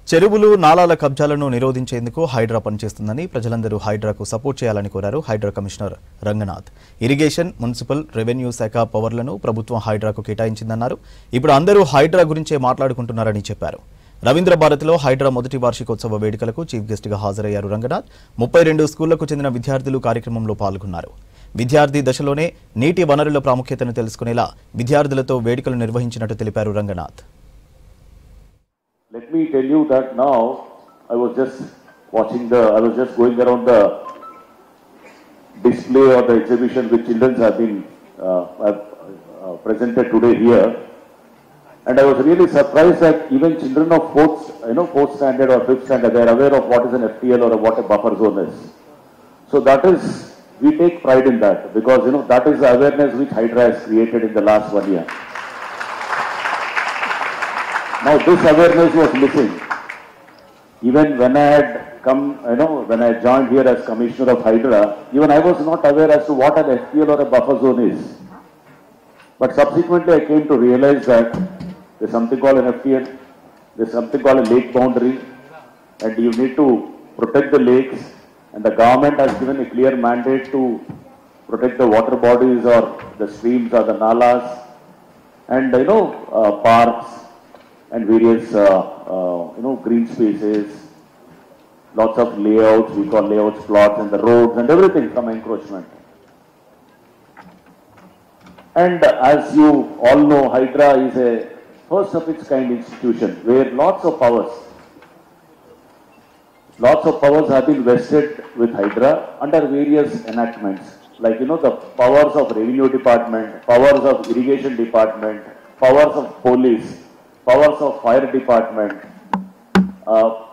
చెరువులు నాలాల కబ్జాలను నిరోధించేందుకు హైడ్రా పనిచేస్తుందని ప్రజలందరూ హైడ్రాకు సపోర్ట్ చేయాలని కోరారు Hydraa commissioner Ranganath. Irrigation, municipal, revenue శాఖ పవర్లను ప్రభుత్వం హైడ్రాకు కేటాయించిందన్నారు. ఇప్పుడు అందరూ హైడ్రా గురించే మాట్లాడుకుంటున్నారని చెప్పారు. రవీంద్ర భారతిలో హైడ్రా మొదటి వార్షికోత్సవ వేడుకలకు చీఫ్ గెస్ట్గా హాజరయ్యారు రంగనాథ్. 32 స్కూళ్లకు చెందిన విద్యార్థులు కార్యక్రమంలో పాల్గొన్నారు. విద్యార్థి దశలోనే నీటి వనరుల ప్రాముఖ్యతను తెలుసుకునేలా విద్యార్థులతో వేడుకలు నిర్వహించినట్టు తెలిపారు Ranganath. Let me tell you that now I was just going around the display or the exhibition which children have been presented today here, and I was really surprised that even children of fourth standard or fifth standard, they are aware of what is an FTL or what a buffer zone is. So that is, we take pride in that because that is the awareness which Hydra has created in the last 1 year. Now this awareness was missing. Even when I had come, when I joined here as Commissioner of Hydra, even I was not aware as to what an FPL or a buffer zone is. But subsequently I came to realize that there's something called an FPL, there's something called a lake boundary, and you need to protect the lakes, and the government has given a clear mandate to protect the water bodies or the streams or the nalas, and parks, and various green spaces, lots of layouts, we call layouts, plots, and the roads and everything from encroachment. And as you all know, Hydra is a first of its kind institution where lots of powers have been vested with Hydra under various enactments, like the powers of revenue department, powers of irrigation department, powers of police, powers of fire department,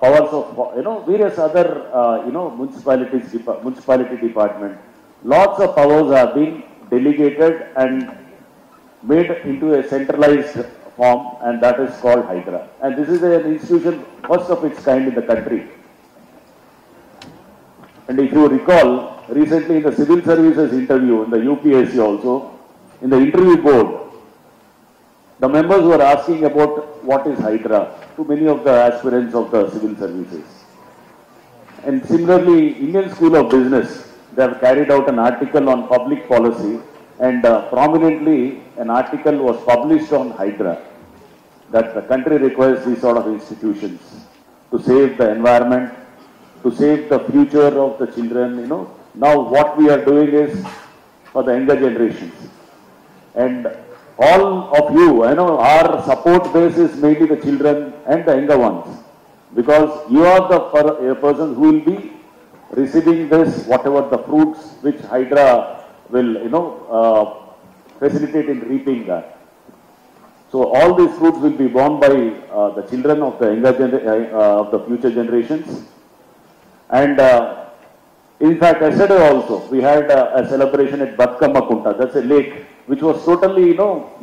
powers of various other municipality department. Lots of powers have been delegated and made into a centralized form, and that is called Hydra. And this is an institution first of its kind in the country. And if you recall, recently in the civil services interview in the UPSC also, in the interview board, the members were asking about what is Hydra to many of the aspirants of the civil services. And similarly, Indian School of Business, they have carried out an article on public policy, and prominently an article was published on Hydra, that the country requires these sort of institutions to save the environment, to save the future of the children. Now what we are doing is for the younger generations. And all of you, our support base is mainly the children and the younger ones, because you are the person who will be receiving this, whatever the fruits which Hydra will, facilitate in reaping that. So all these fruits will be borne by the children of the of the future generations. And in fact, yesterday also we had a celebration at Batkama Kunta. That's a lake which was totally,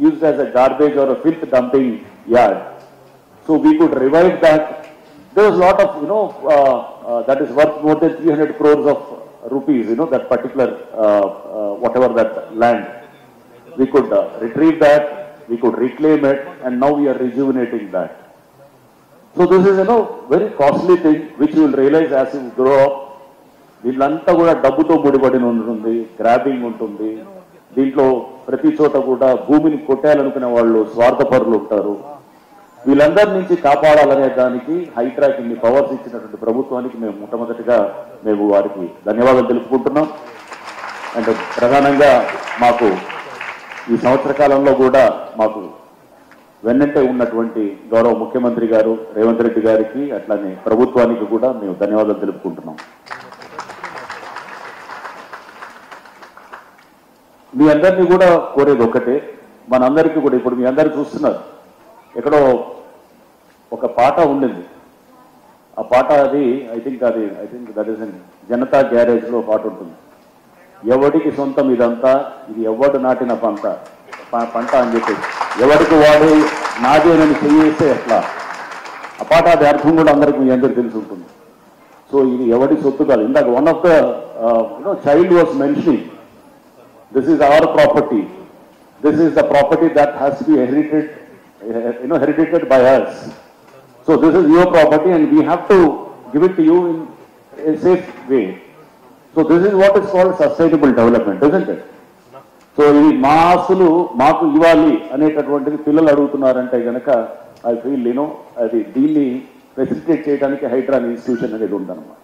used as a garbage or a filth dumping yard. So we could revive that. There was a lot of, that is worth more than 300 crores of rupees, that particular, whatever that land. We could retrieve that, we could reclaim it, and now we are rejuvenating that. So this is, very costly thing which you will realize as you grow up. వీళ్ళంతా కూడా డబ్బుతో ముడిపడిన ఉంటుంది, grabbing ఉంటుంది. దీంట్లో ప్రతి చోట కూడా భూమిని కొట్టాలనుకునే వాళ్ళు స్వార్థపరులు ఉంటారు. వీళ్ళందరి నుంచి కాపాడాలనే దానికి హైడ్రాకి ఇన్ని పవర్స్ ఇచ్చినటువంటి ప్రభుత్వానికి మేము మొట్టమొదటిగా వారికి ధన్యవాదాలు తెలుపుకుంటున్నాం. అండ్ ప్రధానంగా మాకు ఈ సంవత్సర కాలంలో కూడా మాకు వెన్నంటే ఉన్నటువంటి గౌరవ ముఖ్యమంత్రి గారు రేవంత్ రెడ్డి గారికి, అట్లానే ప్రభుత్వానికి కూడా మేము ధన్యవాదాలు తెలుపుకుంటున్నాం. మీ అందరినీ కూడా కోరేది ఒకటే, మనందరికీ కూడా ఇప్పుడు మీ అందరు చూస్తున్నారు, ఎక్కడో ఒక పాట ఉండింది. ఆ పాట అది I think that is in Janatha గ్యారేజ్లో పాట ఉంటుంది. ఎవడికి సొంతం ఇదంతా, ఇది ఎవడు నాటిన పంట అని చెప్పేసి, ఎవరికి వాడు నాదేనని చేస్తే ఎట్లా, ఆ పాట అది అర్థం కూడా అందరికి మీ అందరికి తెలిసి ఉంటుంది. సో ఇది ఎవడి సొత్తు కాదు. ఇందాక one of the child was mentioning, this is our property, this is the property that has to be inherited by us. So this is your property and we have to give it to you in a safe way. So this is what is called sustainable development, isn't it? So ఇది మా ఆస్తులు మాకు ఇవ్వాలి అనేటటువంటిది పిల్లలు అడుగుతున్నారంటే కనుక I feel అది దీన్ని ఫెసిలిటేట్ చేయడానికి హైడ్రా ఇన్స్టిట్యూషన్ అనేది ఉందన్నమాట.